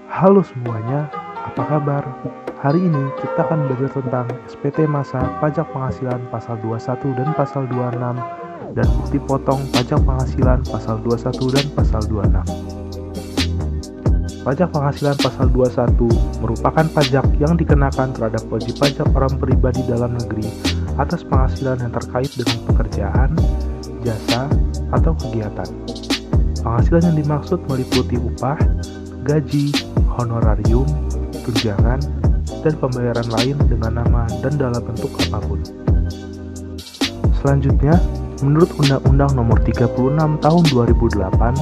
Halo semuanya, apa kabar? Hari ini kita akan belajar tentang SPT Masa Pajak Penghasilan Pasal 21 dan Pasal 26 dan bukti potong pajak penghasilan Pasal 21 dan Pasal 26. Pajak penghasilan Pasal 21 merupakan pajak yang dikenakan terhadap wajib pajak orang pribadi dalam negeri atas penghasilan yang terkait dengan pekerjaan, jasa, atau kegiatan. Penghasilan yang dimaksud meliputi upah, gaji, honorarium, tunjangan, dan pembayaran lain dengan nama dan dalam bentuk apapun. Selanjutnya, menurut Undang-Undang Nomor 36 Tahun 2008,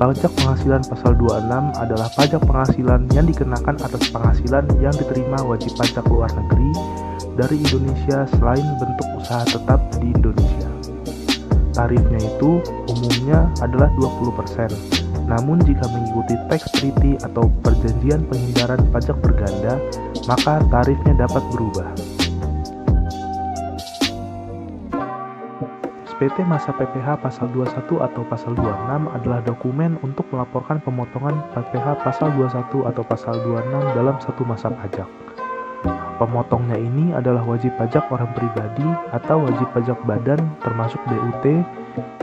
pajak penghasilan Pasal 26 adalah pajak penghasilan yang dikenakan atas penghasilan yang diterima wajib pajak luar negeri dari Indonesia selain bentuk usaha tetap di Indonesia. Tarifnya itu umumnya adalah 20%. Namun jika mengikuti tax treaty atau perjanjian penghindaran pajak berganda, maka tarifnya dapat berubah. SPT Masa PPh Pasal 21 atau Pasal 26 adalah dokumen untuk melaporkan pemotongan PPh Pasal 21 atau Pasal 26 dalam satu masa pajak. Pemotongnya ini adalah wajib pajak orang pribadi atau wajib pajak badan termasuk BUT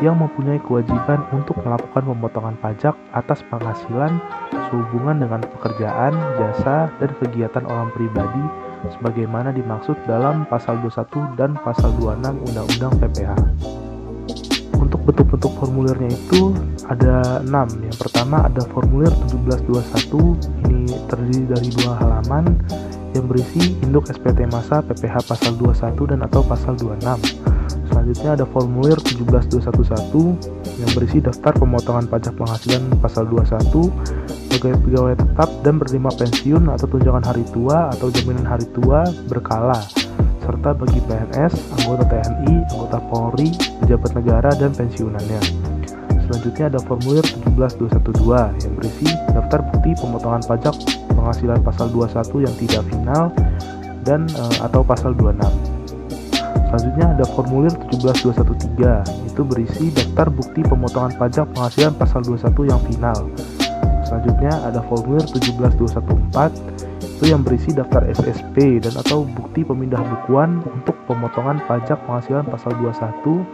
yang mempunyai kewajiban untuk melakukan pemotongan pajak atas penghasilan sehubungan dengan pekerjaan, jasa, dan kegiatan orang pribadi sebagaimana dimaksud dalam Pasal 21 dan Pasal 26 Undang-Undang PPh. Untuk bentuk-bentuk formulirnya itu ada 6. Yang pertama ada formulir 1721, ini terdiri dari 2 halaman yang berisi induk SPT Masa PPh Pasal 21 dan atau Pasal 26. Selanjutnya ada formulir 17211 yang berisi daftar pemotongan pajak penghasilan Pasal 21 sebagai pegawai tetap dan berterima pensiun atau tunjangan hari tua atau jaminan hari tua berkala serta bagi PNS, anggota TNI, anggota Polri, pejabat negara dan pensiunannya. Selanjutnya ada formulir 17212 yang berisi daftar bukti pemotongan pajak penghasilan Pasal 21 yang tidak final dan atau Pasal 26. Selanjutnya ada formulir 17213, itu berisi daftar bukti pemotongan pajak penghasilan Pasal 21 yang final. Selanjutnya ada formulir 17214, itu yang berisi daftar SSP dan atau bukti pemindah bukuan untuk pemotongan pajak penghasilan Pasal 21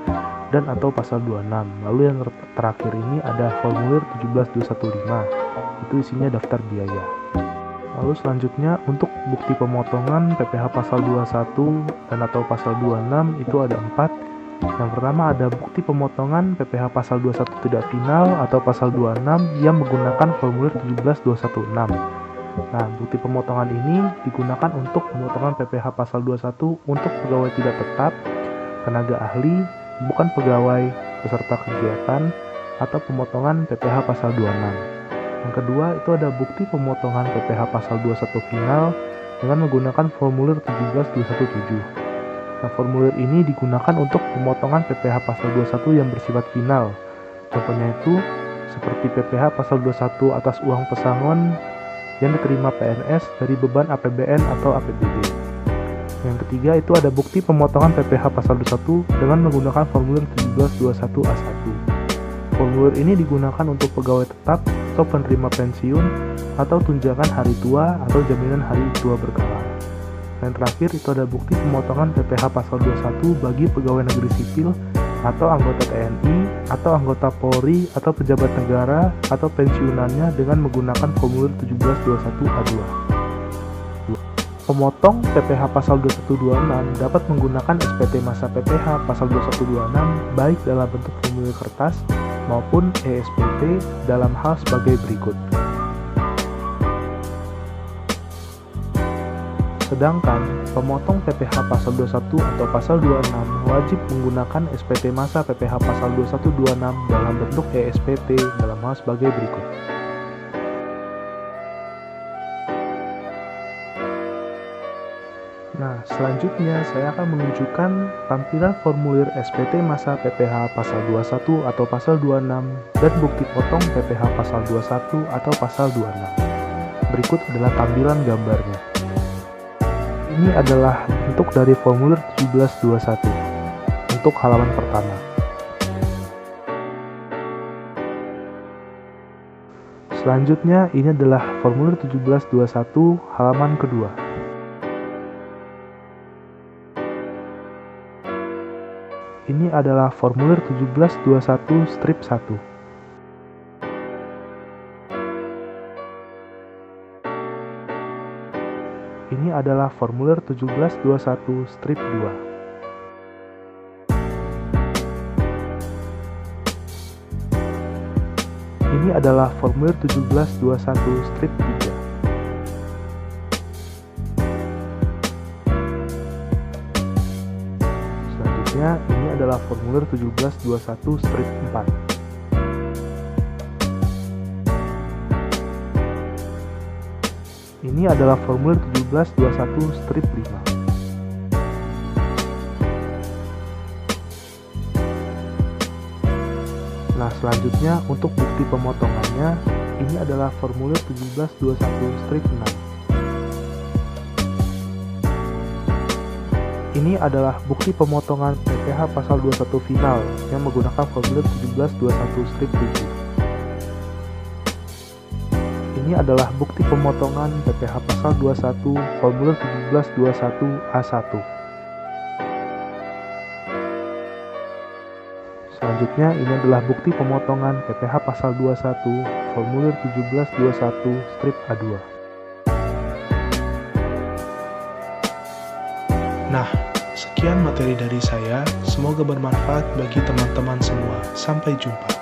dan atau Pasal 26. Lalu yang terakhir ini ada formulir 17215, itu isinya daftar biaya. Lalu selanjutnya untuk bukti pemotongan PPh Pasal 21 dan atau Pasal 26 itu ada 4. Yang pertama ada bukti pemotongan PPh Pasal 21 tidak final atau Pasal 26 yang menggunakan formulir 17216. Nah, bukti pemotongan ini digunakan untuk pemotongan PPh Pasal 21 untuk pegawai tidak tetap, tenaga ahli, bukan pegawai, peserta kegiatan, atau pemotongan PPh Pasal 26. Yang kedua itu ada bukti pemotongan PPh Pasal 21 final dengan menggunakan formulir 17217. Nah, formulir ini digunakan untuk pemotongan PPh Pasal 21 yang bersifat final. Contohnya itu seperti PPh Pasal 21 atas uang pesangon yang diterima PNS dari beban APBN atau APBD. Yang ketiga itu ada bukti pemotongan PPh Pasal 21 dengan menggunakan formulir 1721A1. Formulir ini digunakan untuk pegawai tetap atau penerima pensiun atau tunjangan hari tua atau jaminan hari tua berkala. Dan terakhir itu ada bukti pemotongan PPh Pasal 21 bagi pegawai negeri sipil atau anggota TNI atau anggota Polri atau pejabat negara atau pensiunannya dengan menggunakan formulir 1721A2. Pemotong PPh Pasal 2126 dapat menggunakan SPT Masa PPh Pasal 2126 baik dalam bentuk formulir kertas maupun ESPT dalam hal sebagai berikut. Sedangkan pemotong PPh Pasal 21 atau Pasal 26 wajib menggunakan SPT Masa PPh Pasal 2126 dalam bentuk ESPT dalam hal sebagai berikut. Nah, selanjutnya saya akan menunjukkan tampilan formulir SPT Masa PPh Pasal 21 atau Pasal 26 dan bukti potong PPh Pasal 21 atau Pasal 26. Berikut adalah tampilan gambarnya. Ini adalah bentuk dari formulir 1721 untuk halaman pertama. Selanjutnya, ini adalah formulir 1721 halaman kedua. Ini adalah formulir 1721 strip 1. Ini adalah formulir 1721 strip 2. Ini adalah formulir 1721 strip 3. Selanjutnya, ini adalah formulir 1721 strip 4. Ini adalah formulir 1721 strip 5. Nah, selanjutnya untuk bukti pemotongannya, ini adalah formulir 1721 strip 6. Ini adalah bukti pemotongan PPh pasal 21 final yang menggunakan formulir 1721 strip 7. Ini adalah bukti pemotongan PPh pasal 21 formulir 1721 A1. Selanjutnya, ini adalah bukti pemotongan PPh pasal 21 formulir 1721 strip A2. Nah, sekian materi dari saya. Semoga bermanfaat bagi teman-teman semua. Sampai jumpa.